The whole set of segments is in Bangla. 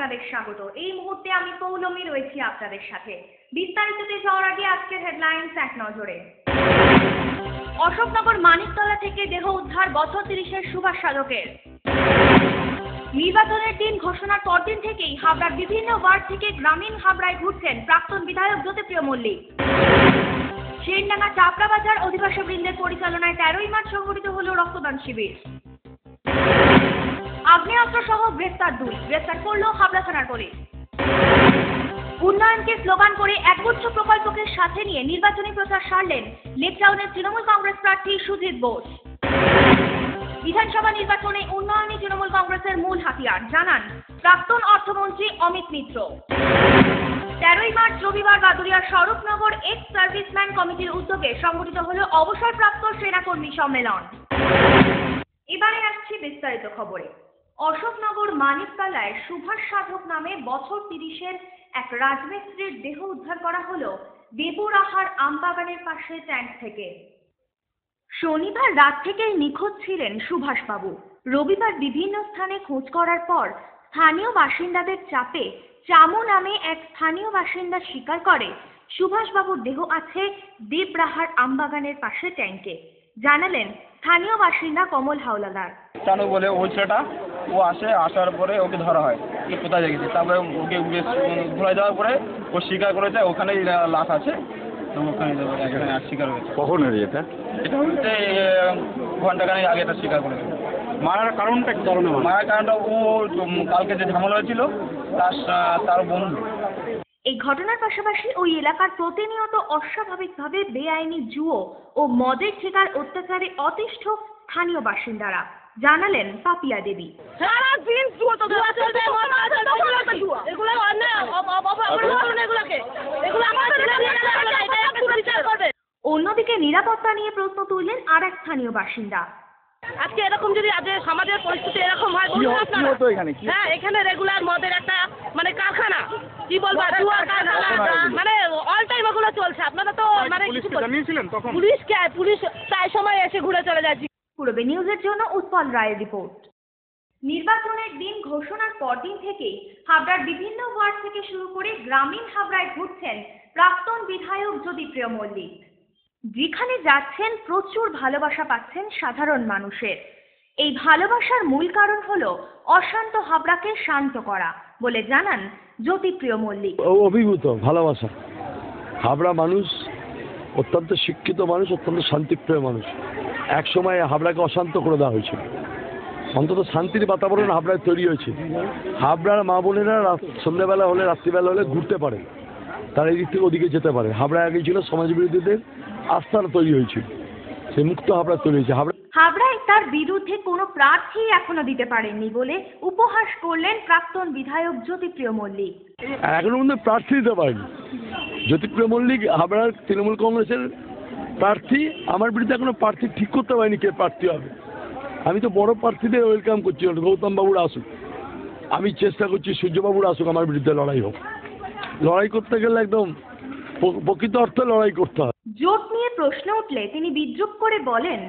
আপনাদের স্বাগত। এই মুহূর্তে আমি পৌলমী রয়েছি আপনাদের সাথে। বিস্তারিততে যাওয়ার আগে আজকের হেডলাইন্স এক নজরে। অশোকনগর মানিকতলা থেকে দেহ উদ্ধার বছর ৩০-এর সুভাষ সাধকের। নির্বাচনের দিন ঘোষণার পরদিন থেকেই হাবড়ার বিভিন্ন ওয়ার্ড থেকে গ্রামীণ হাবড়ায় ঘুরছেন প্রাক্তন বিধায়ক জ্যোতিপ্রিয় মল্লিক। সেনডাঙ্গা চাপড়া বাজার অধিবাসী বৃন্দের পরিচালনায় ১৩ই মার্চ সংগঠিত হলো রক্তদান শিবির। আগ্নেয়াস্ত্র সহ গ্রেফতার ২, গ্রেফতার করল হাবড়া থানার পুলিশ। উন্নয়নকে স্লোগান করে একগুচ্ছ প্রকল্পকে সাথে নিয়ে নির্বাচনী প্রচার সারলেন লেকটাউনের তৃণমূল কংগ্রেস প্রার্থী সুজিত বোস। বিধানসভা নির্বাচনে উন্নয়নই তৃণমূল কংগ্রেসের মূল হাতিয়ার, জানান প্রাক্তন অর্থমন্ত্রী অমিত মিত্র। ১৩ই মার্চ রবিবার বাদুড়িয়ার স্বরূপনগর এক্স সার্ভিসম্যান কমিটির উদ্যোগে সংগঠিত হল অবসরপ্রাপ্ত সেনাকর্মী সম্মেলন। এবারে আসছি বিস্তারিত খবরে। অশোকনগর মানিকতলায় সুভাষ সাধক নামে বছর ৩০-এর এক রাজমিস্ত্রির দেহ উদ্ধার করা হলো দেবুরাহার আমবাগানের পাশে ট্যাঙ্ক থেকে। শনিবার রাত থেকেই নিখোঁজ ছিলেন সুভাষবাবু। রবিবার বিভিন্ন স্থানে খোঁজ করার পর স্থানীয় বাসিন্দাদের চাপে চামু নামে এক স্থানীয় বাসিন্দা স্বীকার করে সুভাষবাবুর দেহ আছে দেবরাহার আমবাগানের পাশে ট্যাঙ্কে। জানালেন স্থানীয় বাসিন্দা কমল হাওলাদার। চানু বলে ওই ছেলেটা ও আসার পরে ওকে ধরা হয়, কোথায় গেছে, তারপরে ওকে ঘুরে যাওয়ার পরে ও স্বীকার করেছে ওখানেই লাশ আছে, তো ওখানে স্বীকার হয়েছে। কখন এটা হচ্ছে ঘন্টাখানেক আগে এটা স্বীকার করেছে। মারার কারণটা কি? মারার কারণটা ও কালকে যে ঝামেলা হয়েছিল তার বন্ধু। এই ঘটনার পাশাপাশি ওই এলাকার প্রতিনিয়ত অস্বাভাবিকভাবে বেআইনি জুয়ো ও মদের ঠিকার অত্যাচারে অতিষ্ঠ স্থানীয় বাসিন্দারা। জানালেন পাপিয়া দেবী। অন্যদিকে নিরাপত্তা নিয়ে প্রশ্ন তুললেন আর এক স্থানীয় বাসিন্দা। আজকে এরকম যদি আজ সমাজের পরিস্থিতি এরকম হয়, হ্যাঁ এখানে রেগুলার মদের একটা মানে কারখানা, কি বলবো, জুয়ার কারখানা, মানে অল টাইম ওগুলো চলছে। আপনারা তো মানে পুলিশ প্রায় সময় এসে ঘুরে চলে যায়। পূর্বে নিউজের জন্য উৎপল রায়ের রিপোর্ট। নির্বাচনের দিন ঘোষণার পরদিন থেকেই হাবড়ার বিভিন্ন ওয়ার্ড থেকে শুরু করে গ্রামীণ হাবড়ায় ঘুরছেন প্রাক্তন বিধায়ক জ্যোতিপ্রিয় মল্লিক। যেখানে যাচ্ছেন প্রচুর ভালোবাসা পাচ্ছেন সাধারণ মানুষের। এই ভালোবাসার মূল কারণ হলো অশান্ত হাবড়াকে শান্ত করা বলে জানান জ্যোতিপ্রিয় মল্লিক। অভিভূত ভালোবাসা। হাবড়া মানুষ অত্যন্ত শিক্ষিত মানুষ, অত্যন্ত শান্তিপ্রিয় মানুষ। এক সময় হাবড়াকে অশান্ত করে দেওয়া হয়েছিল, অন্তত শান্তির বাতাবরণ হাবড়ায় তৈরি হয়েছে। হাবড়ার মা বোনেরা সন্ধ্যাবেলা হলে রাত্রিবেলা হলে ঘুরতে পারে, তারা এদিক থেকে ওদিকে যেতে পারে। হাবড়া আগে ছিল সমাজবিরোধীদের আস্থার তৈরি হয়েছিল, সে মুক্ত হাবড়া তৈরি হয়েছে। হাবড়ায় তার বিরুদ্ধে কোনো প্রার্থী এখনো দিতে পারেননি বলে উপহাস করলেন প্রাক্তন বিধায়ক জ্যোতিপ্রিয় মল্লিক। এখনো পর্যন্ত প্রার্থী দিতে পারেনি জ্যোতিপ্রিয় মল্লিক, হাবড়ার তৃণমূল কংগ্রেসের প্রার্থী। আমার বিরুদ্ধে এখনো প্রার্থী ঠিক করতে পারেনি কে প্রার্থী হবে। আমি তো বড় প্রার্থীদের ওয়েলকাম করছি, গৌতম বাবুরা আসুক। আমি চেষ্টা করছি সূর্যবাবুরা আসুক, আমার বিরুদ্ধে লড়াই হোক। লড়াই করতে গেলে একদম প্রকৃত অর্থে লড়াই করতে হয়। জোট নিয়ে প্রশ্ন উঠলে তিনি বিদ্রুপ করে বলেন,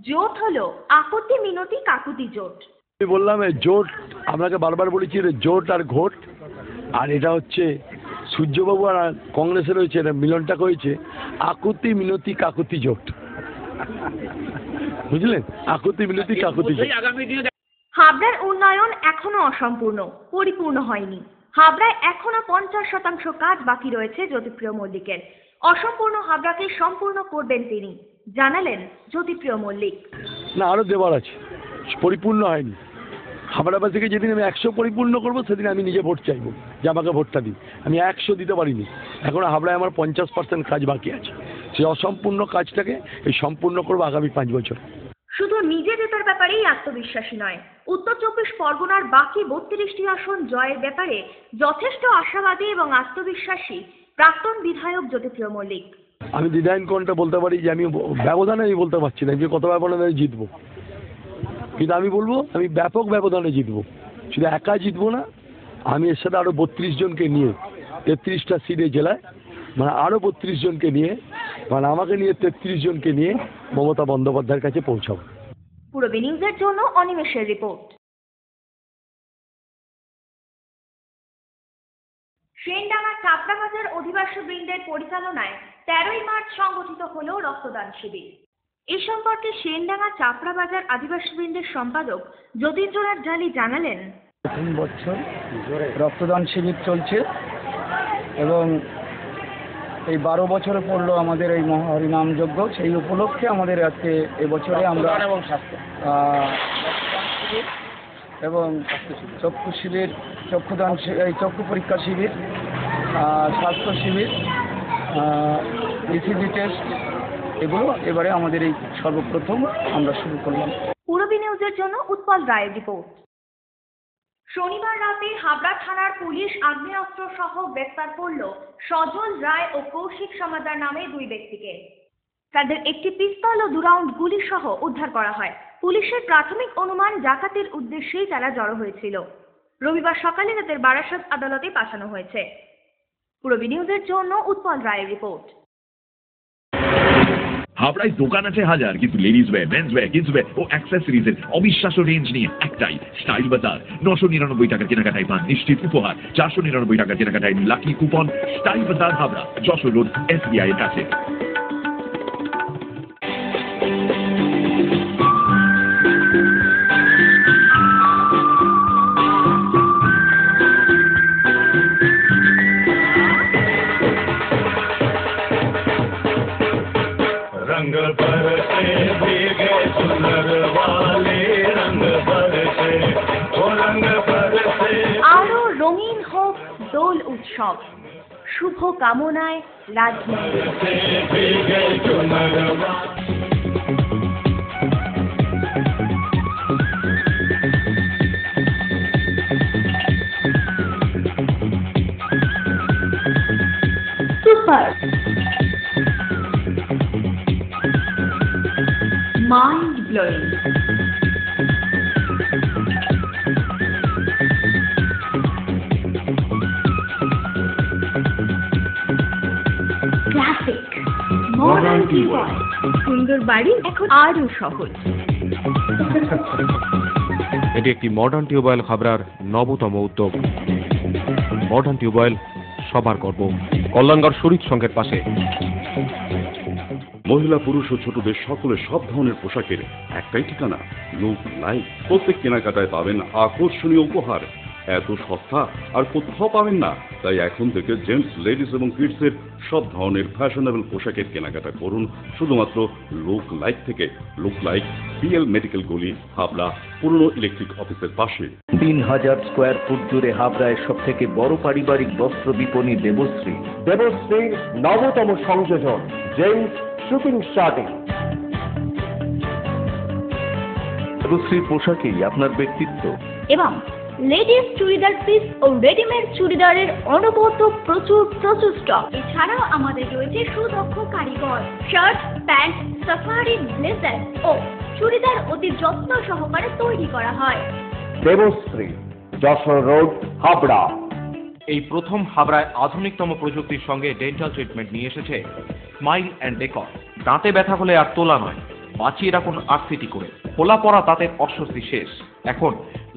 জোট হলো আপত্তি মিনতি কাকুতি জোট। আমি বললাম জোট, আপনাকে বারবার বলেছি জোট আর ঘোট, আর এটা হচ্ছে সূর্যবাবু আর কংগ্রেসের হয়েছে, এটা মিলনটা হয়েছে আকুতি মিনতি কাকুতি জোট, বুঝলেন? আকুতি মিনতি কাকুতি জোট। হাবড়ার উন্নয়ন এখনো অসম্পূর্ণ, পরিপূর্ণ হয়নি। হাবড়ায় এখনো 50% কাজ বাকি রয়েছে জ্যোতিপ্রিয় মল্লিকের। অসম্পূর্ণ হাবড়াকে সম্পূর্ণ করবেন তিনি, জানালেন জ্যোতিপ্রিয় মল্লিক। না, আরো দেওয়ার আছে, পরিপূর্ণ হয়নি। হাবড়াবাসীকে যেদিন আমি 100 পরিপূর্ণ করবো সেদিন আমি নিজে ভোট চাইবো যে আমাকে ভোটটা দিই। আমি 100 দিতে পারিনি, এখন হাবড়ায় আমার 50% কাজ বাকি আছে। সেই অসম্পূর্ণ কাজটাকে এই সম্পূর্ণ করবো আগামী 5 বছর। শুধু নিজে জেতার ব্যাপারেই আত্মবিশ্বাসী নয়, উত্তর 24 পরগনার বাকি 32টি আসন জয়ের ব্যাপারে যথেষ্ট আশাবাদী এবং আত্মবিশ্বাসী প্রাক্তন বিধায়ক জ্যোতিপ্রিয় মল্লিক। আমি দ্বিধাহীন কোনটা বলতে পারি যে আমি ব্যবধানে আমি বলতে পারছি না যে কত ব্যবধানে জিতবো, কিন্তু আমি বলবো আমি ব্যাপক ব্যবধানে জিতবো। শুধু একা জিতবো না, আমি এর সাথে আরো 32 জনকে নিয়ে 33টা সিটে জেলায়, মানে আরো 32 জনকে নিয়ে, মানে আমাকে নিয়ে 33 জনকে নিয়ে মমতা বন্দ্যোপাধ্যায়ের কাছে পৌঁছাবো। পূর্বে নিউজের জন্য অনিমেষের রিপোর্ট। সেনডাঙ্গা চাপড়া বাজার অধিবাসী বৃন্দের পরিচালনায় 13ই মার্চ সংগঠিত হলো রক্তদান শিবির। এ সম্পর্কে সেনডাঙ্গা চাপড়া বাজার আদিবাসী বৃন্দের সম্পাদক যতীন্দ্রনাথ ঢালি জানালেন, 3 বছর রক্তদান শিবির চলছে এবং এই 12 বছরে পড়লো আমাদের এই মহাহরিনাম যজ্ঞ। সেই উপলক্ষে আমাদের আজকে এবছরে আমরা রক্তদান শিবির এবং চক্ষু শিবির, চক্ষু পরীক্ষা শিবির, স্বাস্থ্য শিবির, ইসিজি টেস্ট, এগুলো এবারে আমাদের এই সর্বপ্রথম আমরা শুরু করলাম। পূরবী নিউজের জন্য উৎপল রায়ের রিপোর্ট। শনিবার রাতে হাবড়া থানার পুলিশ আগ্নেয়াস্ত্র সহ গ্রেফতার করল সজল রায় ও কৌশিক সমাদার নামে 2 ব্যক্তিকে। তাদের একটি পিস্তল ও 2 রাউন্ড গুলি সহ উদ্ধার করা হয়। পুলিশের প্রাথমিক অনুমান ডাকাতির উদ্দেশ্যেই তারা জড়ো হয়েছিল। রবিবার সকালে তাদের বারাসত আদালতে পাঠানো হয়েছে। পূরবী নিউজের জন্য উৎপল রায়ের রিপোর্ট। হাবড়ায় দোকান আছে হাজার, কিন্তু ladies wear, men's wear, kids wear ও অ্যাক্সেসরিজের অবিশ্বাস্য রেঞ্জ নিয়ে একটাই স্টাইল বাজার। 999 টাকার কেনাকাটায় পান নিশ্চিত উপহার, 499 টাকার কেনাকাটায় লাকি কুপন। স্টাইল বাজার, হাবড়া, যশোর রোড, SBI এর কাছে। रंग बरसे भीगे चुनर वाले, रंग बरसे ओ रंग बरसे। আরো রঙিন হোক দোল উৎসব, শুভ কামনায় রাজমন্দির। भीगे चुनर super mind blowing. Classic modern tubewell. সুন্দর বাড়ি এখন আরো সহজ। এটি একটি মডার্ন টিউবওয়েল হাবড়ার নবতম উদ্যোগ। মডার্ন টিউবওয়েল সবার গর্ব। কল্যাণগড় শরীফ সংঘের পাশে। মহিলা, পুরুষ ও ছোটদের সকলের সব ধরনের পোশাকের একটাই ঠিকানা, লুক লাইক। প্রত্যেক কেনাকাটায় পাবেন আকর্ষণীয় উপহার। এত সস্তা আর কোথাও পাবেন না। তাই এখন থেকে জেন্টস, লেডিস এবং কিডসের সব ধরনের ফ্যাশনেবল পোশাকের কেনাকাটা করুন শুধুমাত্র লুক লাইক থেকে। লুক লাইক, PL মেডিকেল গলি, হাবড়া, পুরনো ইলেকট্রিক অফিসের পাশে। 3000 স্কোয়ার ফুট জুড়ে হাবড়ায় সব থেকে বড় পারিবারিক বস্ত্র বিপণী দেবশ্রী। দেবশ্রীর নবতম সংযোজন জেন্টস শুটিং শার্টিং। দেবশ্রীর পোশাকেই আপনার ব্যক্তিত্ব। এবং লেডিস চুড়িদার পিস ও রেডিমেড চুড়িদারের অনবরত প্রচুর স্টক। এছাড়াও আমাদের রয়েছে সুদক্ষ কারিগর। শার্ট, প্যান্ট, সাফারি, ব্লেজার ও চুড়িদার অতি যত্ন সহকারে তৈরি করা হয়। দেবশ্রী, যশোর রোড, হাবড়া। এই প্রথম হাবড়ায় আধুনিকতম প্রযুক্তির সঙ্গে ডেন্টাল ট্রিটমেন্ট নিয়ে এসেছে স্মাইল অ্যান্ড ডেকর। দাঁতে ব্যথা হলে আর তোলা নয়, বাঁচিয়ে রাখুন RCT করে। খোলা পড়া দাঁতের অস্বস্তি শেষ। এখন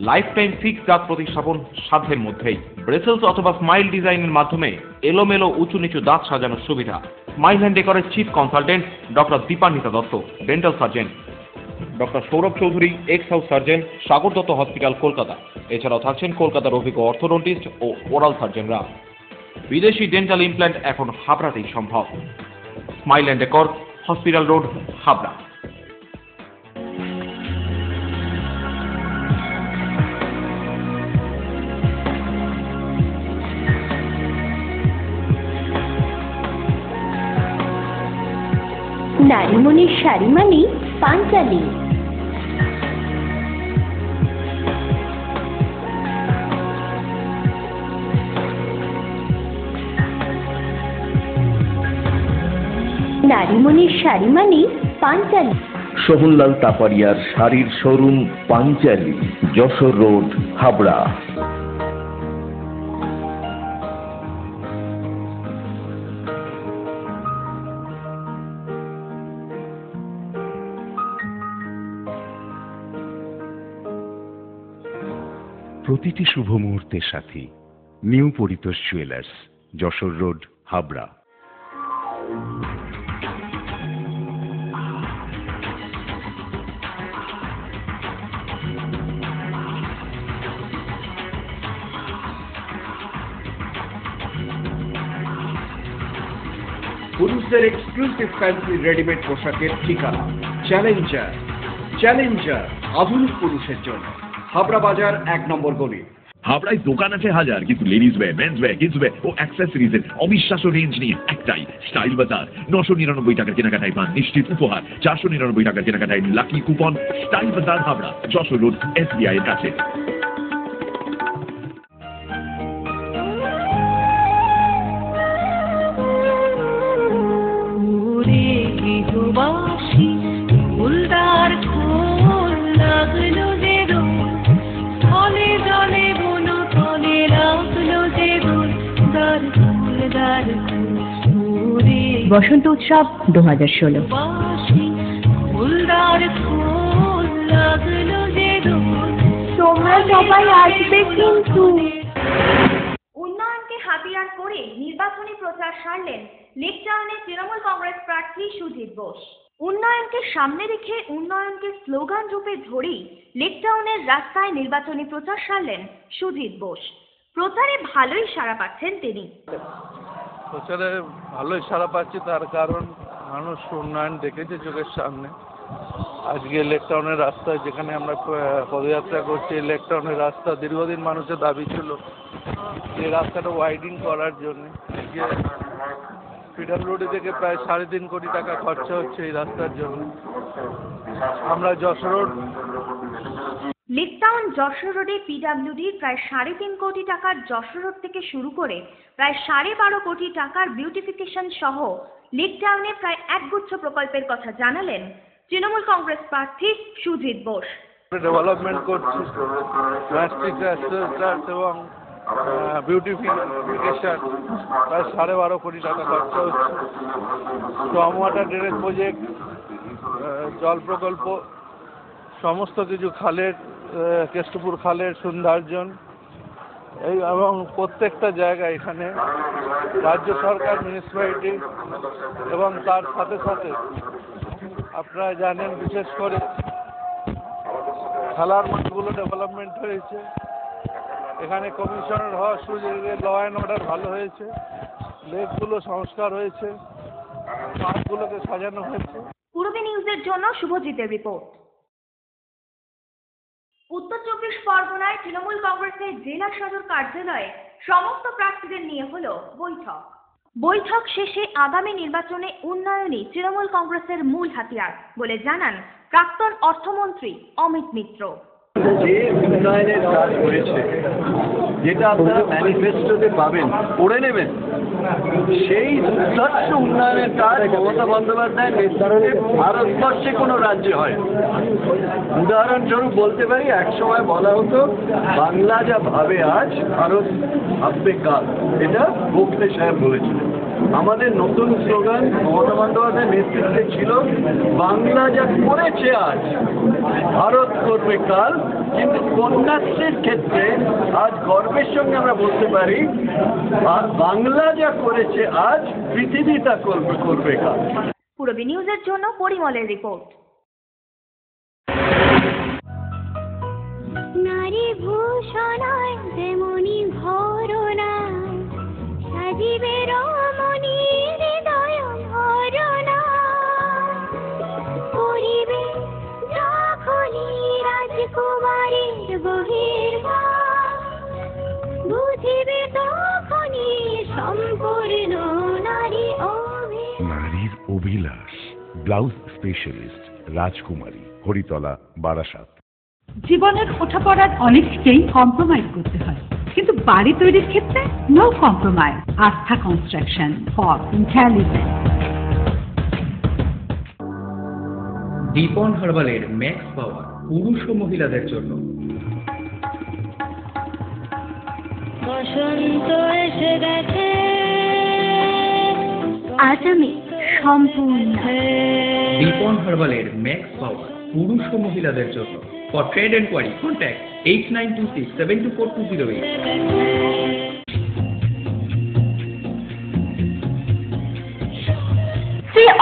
লাইফ টাইম ফিক্স দাঁত প্রতিস্থাপন সাধ্যের মধ্যেই। ব্রেসেলস অথবা স্মাইল ডিজাইনের মাধ্যমে এলোমেলো উঁচু নিচু দাঁত সাজানোর সুবিধা। স্মাইল অ্যান্ড ডেকরের chief consultant doctor Dipanwita Dutta, dental surgeon. Doctor Sourav Chowdhury, ex house surgeon, Sagar Dutta hospital, Kolkata. এছাড়াও থাকছেন কলকাতার অভিজ্ঞ অর্থোডন্টিস্ট ও ওরাল সার্জনরা। বিদেশি ডেন্টাল ইমপ্ল্যান্ট এখন হাবড়াতেই সম্ভব। Smile and decor, hospital road, Habra. নারীমণির শাড়ি মানে পাঞ্চালী। নারীমণির শাড়ি মানে পাঞ্চালী। সোহনলাল তাপারিয়ার শাড়ির শোরুম পাঞ্চালী, যশোর রোড, হাবড়া। প্রতিটি শুভ মুহূর্তের সাথী new Paritosh jewellers, Jessore road, Habra. পুরুষদের এক্সক্লুসিভ ফ্যান্সি রেডিমেড পোশাকের ঠিকানা চ্যালেঞ্জার। চ্যালেঞ্জার আধুনিক পুরুষের জন্য, হাবড়া বাজার 1 নম্বর গলি। হাবড়ায় দোকান আছে হাজার, কিন্তু ladies wear, men's wear, kids wear ও অ্যাক্সেসরিজের অবিশ্বাস্য রেঞ্জ নিয়ে একটাই স্টাইল বাজার। 999 টাকার কেনাকাটায় পান নিশ্চিত উপহার, 499 টাকার কেনাকাটায় লাকি কুপন। স্টাইল বাজার, হাবড়া, যশোর রোড, SBI এর কাছে। বসন্ত উৎসব 2016। তোমরা সবাই আসবে কিন্তু। উন্নয়নকে হাতিয়ার করে নির্বাচনী প্রচার সারলেন লেক টাউনের তৃণমূল কংগ্রেস প্রার্থী সুজিত বোস। উন্নয়নকে সামনে রেখে উন্নয়নকে স্লোগান রূপে ধরেই লেক টাউনের রাস্তায় নির্বাচনী প্রচার সারলেন সুজিত বোস। প্রচারে ভালোই সাড়া পাচ্ছেন তিনি। প্রচারে ভালোই সাড়া পাচ্ছি, তার কারণ মানুষ উন্নয়ন দেখেছে চোখের সামনে। আজকে লেক টাউনের রাস্তায় যেখানে আমরা পদযাত্রা করছি, লেক টাউনের রাস্তা দীর্ঘদিন মানুষের দাবি ছিল এই রাস্তাটা ওয়াইডিং করার জন্য। আজকে পিডব্লিউডি থেকে প্রায় 3.5 কোটি টাকা খরচা হচ্ছে এই রাস্তার জন্য। আমরা Jessore road lake town Jessore রোডে পিডব্লিউডির প্রায় 3.5 কোটি টাকার যশোর রোড থেকে শুরু করে প্রায় 12.5 কোটি টাকার বিউটিফিকেশন সহ লেক টাউনে প্রায় একগুচ্ছ প্রকল্পের কথা জানালেন তৃণমূল কংগ্রেস প্রার্থী সুজিত বোস। ডেভেলপমেন্ট করছি, প্লাস্টিক এবং বিউটিফিকেশন প্রায় 12.5 কোটি টাকা খরচা হচ্ছে। স্টর্ম ওয়াটার ড্রেনেজ প্রজেক্ট, জল প্রকল্প, সমস্ত কিছু খালের, কেষ্টপুর খালের সৌন্দর্যন এই এবং প্রত্যেকটা জায়গায় এখানে রাজ্য সরকার, মিউনিসিপ্যালিটি এবং তার সাথে সাথে আপনারা জানেন বিশেষ করে খেলার মাঠগুলো ডেভেলপমেন্ট হয়েছে। এখানে কমিশনার হওয়ার সুযোগে ল অ্যান্ড অর্ডার ভালো হয়েছে, লেকগুলো সংস্কার হয়েছে, পার্কগুলোকে সাজানো হয়েছে। পূর্বী নিউজের জন্য শুভজিতের রিপোর্ট। উত্তর 24 পরগনায় তৃণমূল কংগ্রেসের জেলা সদর কার্যালয়ে সমস্ত প্রার্থীদের নিয়ে হলো বৈঠক। বৈঠক শেষে আগামী নির্বাচনে উন্নয়নই তৃণমূল কংগ্রেসের মূল হাতিয়ার বলে জানান প্রাক্তন অর্থমন্ত্রী অমিত মিত্র। যে উন্নয়নের কাজ করেছে, যেটা আপনারা ম্যানিফেস্টোতে পাবেন, পড়ে নেবেন, সেই দুর্ধর্ষ উন্নয়নের কাজ মমতা বন্দ্যোপাধ্যায়ের নেতৃত্বে ভারতবর্ষে কোনো রাজ্যে হয়। উদাহরণস্বরূপ বলতে পারি, একসময় বলা হতো বাংলা যা ভাবে আজ ভারত ভাববে কাল, এটা গোখলে সাহেব বলেছিলেন। আমাদের নতুন স্লোগান মমতা বন্দ্যোপাধ্যায়ের নেতৃত্বে ছিল বাংলা যা করেছে আজ ভারত করবে কাল। কিন্তু কন্যাশ্রীর ক্ষেত্রে আজ গর্বের সঙ্গে আমরা বলতে পারি বাংলা যা করেছে আজ পৃথিবী তা করবে কাল। পূর্বী নিউজের জন্য পরিমলের রিপোর্ট। নারী ভূষণায় যেমনি ভরনা, সাজিবে রমণী হৃদয় ভরনা, করিবে যখনই রাজকুমারীর বহির্ভাব, বুঝিবে তখনই সম্পূর্ণ নারী নারীর অভিলাষ। ব্লাউজ স্পেশালিস্ট রাজকুমারী, হরিতলা, বারাসাত। জীবনের ওঠাপড়ার অনেককেই কম্প্রোমাইজ করতে হয়, কিন্তু বাড়ি তৈরির ক্ষেত্রে no compromise. Aastha construction for intelligent. Dipan হার্বালের ম্যাক্স পাওয়ার পুরুষ ও মহিলাদের জন্য। বসন্ত এসে গেছে, আজ আমি সম্পূর্ণ। দীপন হার্বালের ম্যাক্স পাওয়ার পুরুষ ও মহিলাদের জন্য। For trade enquiry, contact 8926 724208.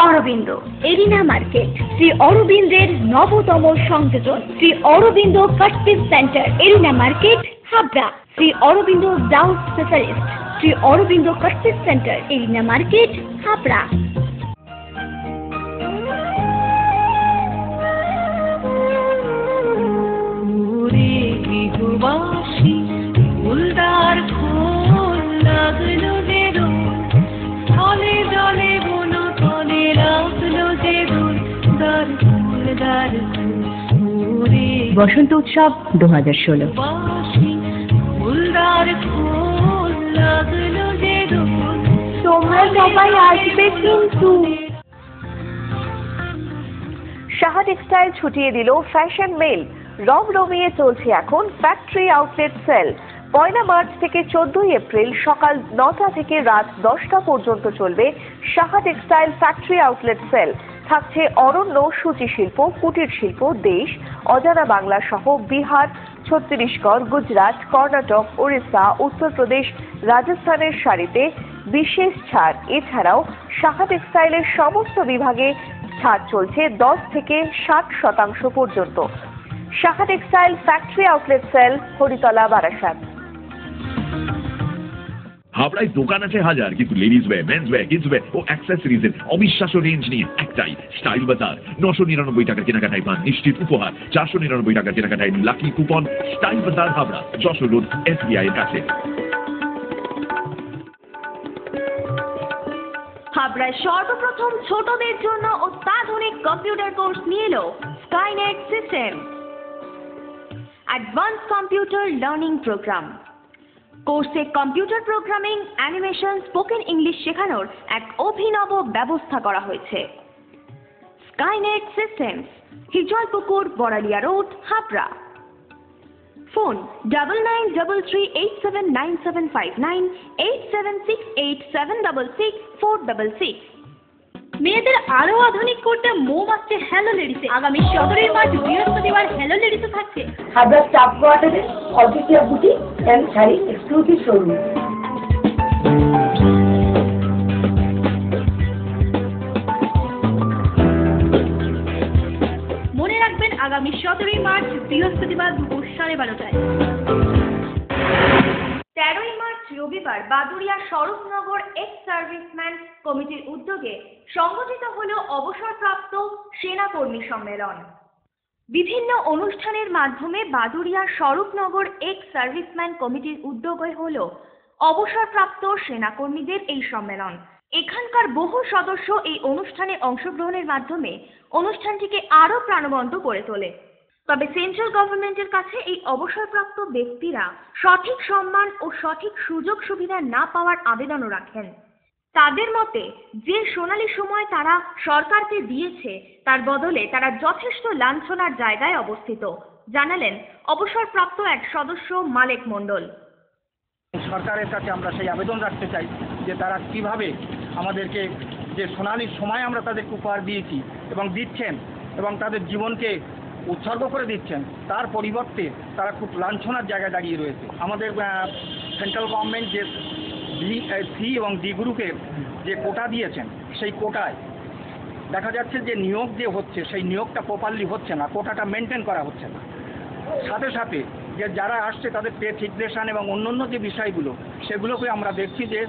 Aurobindo arena market, Shri অরবিন্দের নবতম সংযোজন, Shri Aurobindo cut piece centre, arena market, Habra. Shri Aurobindo blouse specialist, Shri Aurobindo cut piece centre, arena market, Habra. ফুলদার ফুল লাগলো যে রোদ, ফলে জলে বনো তলে লাগলো যে রোদ, দার ফুলদার বসন্ত উৎসব 2016। ফুলদার ফুল লাগলো যে রোদ, তোমরা সবাই আসবে কিন্তু। সাহা টেক্সটাইল ছুটিয়ে দিল ফ্যাশন মেল। রমরমিয়ে চলছে এখন ফ্যাক্টরি আউটলেট সেল। 1 মার্চ থেকে 14 এপ্রিল সকাল 9টা থেকে রাত 10টা পর্যন্ত চলবে Saha textile factory outlet sale. থাকছে অরণ্য, সূচি শিল্প, কুটির শিল্প, দেশ, অজানা বাংলা সহ বিহার, ছত্তিশগড়, গুজরাট, কর্ণাটক, ওড়িশা, উত্তরপ্রদেশ, রাজস্থানের শাড়িতে বিশেষ ছাড়। এছাড়াও সাহা টেক্সটাইলের সমস্ত বিভাগে ছাড় চলছে 10 থেকে 60% পর্যন্ত। Saha textile factory outlet sale, Haritala, Barasat. হাবড়ায় দোকান আছে হাজার, কিন্তু ladies wear, men's wear, kids wear ও অ্যাক্সেসরিজের অবিশ্বাস্য রেঞ্জ নিয়ে একটাই স্টাইল বাজার। 999 টাকার কেনাকাটায় পান নিশ্চিত উপহার, 499 টাকার কেনাকাটায় লাকি কুপন। স্টাইল বাজার, হাবড়া, যশোর রোড, SBI এর কাছে। হাবড়ায় সর্বপ্রথম ছোটদের জন্য অত্যাধুনিক কম্পিউটার কোর্স নিয়ে এলো Skynet system, advance computer learning program. কোর্সে computer programming, animation, spoken English শেখানোর এক অভিনব ব্যবস্থা করা হয়েছে। Skynet systems, Hijalpukur, Baralia road, Habra. Phone 9933879759, 8768766466। মেয়েদের আরো আধুনিক করতে মোম আসছে হ্যালো লেডিসে। আগামী 17 মার্চ বৃহস্পতিবার হ্যালো লেডিসে থাকছে হাবড়া স্টাফ কোয়ার্টারে official boutique and sari exclusive showroom. মনে রাখবেন আগামী 17 মার্চ বৃহস্পতিবার দুপুর 12:30টায়। 13 মার্চ রবিবার বাদুড়িয়া স্বরূপনগর এক্স সার্ভিসম্যান কমিটির উদ্যোগে সংগঠিত হল অবসরপ্রাপ্ত সেনাকর্মী সম্মেলন। বিভিন্ন অনুষ্ঠানের মাধ্যমে বাদুড়িয়া স্বরূপনগর এক্স সার্ভিসম্যান কমিটির উদ্যোগে হল অবসরপ্রাপ্ত সেনাকর্মীদের এই সম্মেলন। এখানকার বহু সদস্য এই অনুষ্ঠানে অংশগ্রহণের মাধ্যমে অনুষ্ঠানটিকে আরো প্রাণবন্ত করে তোলে। তবে সেন্ট্রাল গভর্নমেন্টের কাছে এই অবসরপ্রাপ্ত ব্যক্তিরা সঠিক সম্মান ও সঠিক সুযোগ সুবিধা না পাওয়ার আবেদনও রাখেন। তাদের মতে যে সোনালী সময় তারা সরকারকে দিয়েছে তার বদলে তারা যথেষ্ট লাঞ্ছনার জায়গায় অবস্থিত, জানালেন অবসরপ্রাপ্ত এক সদস্য মালেক মণ্ডল। সরকারের কাছে আমরা সেই আবেদন রাখতে চাই যে তারা কিভাবে আমাদেরকে যে সোনালী সময় আমরা তাদেরকে উপহার দিয়েছি এবং দিচ্ছেন এবং তাদের জীবনকে উৎসর্গ করে দিচ্ছেন, তার পরিবর্তে তারা খুব লাঞ্ছনার জায়গায় দাঁড়িয়ে রয়েছে। আমাদের সেন্ট্রাল গভর্নমেন্ট যে সি এবং ডি গ্রুপের যে কোটা দিয়েছেন সেই কোটায় দেখা যাচ্ছে যে নিয়োগ যে হচ্ছে সেই নিয়োগটা প্রপারলি হচ্ছে না, কোটাটা মেনটেন করা হচ্ছে না। সাথে সাথে যে যারা আসছে তাদের পে ফিক্সেশন এবং অন্যান্য যে বিষয়গুলো সেগুলোকে আমরা দেখছি যে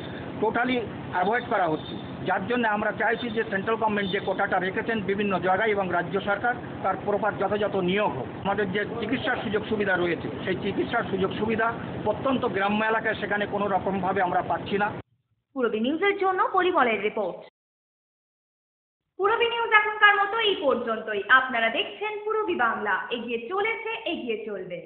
টোটালি অ্যাভয়েড করা হচ্ছে, যার জন্য আমরা চাইছি যে সেন্ট্রাল গভর্নমেন্ট যে কোটাটা রেখেছেন বিভিন্ন জায়গায় এবং রাজ্য সরকার তার প্রপার যথাযথ নিয়োগ হোক। আমাদের যে চিকিৎসার সুযোগ সুবিধা রয়েছে সেই চিকিৎসার সুযোগ সুবিধা প্রত্যন্ত গ্রাম্য এলাকায় সেখানে কোনো রকমভাবে আমরা পাচ্ছি না। পূরবী নিউজের জন্য পরিমলের রিপোর্ট। পূরবী নিউজ এখনকার মতো এই পর্যন্তই। আপনারা দেখছেন পূরবী বাংলা, এগিয়ে চলেছে, এগিয়ে চলবে।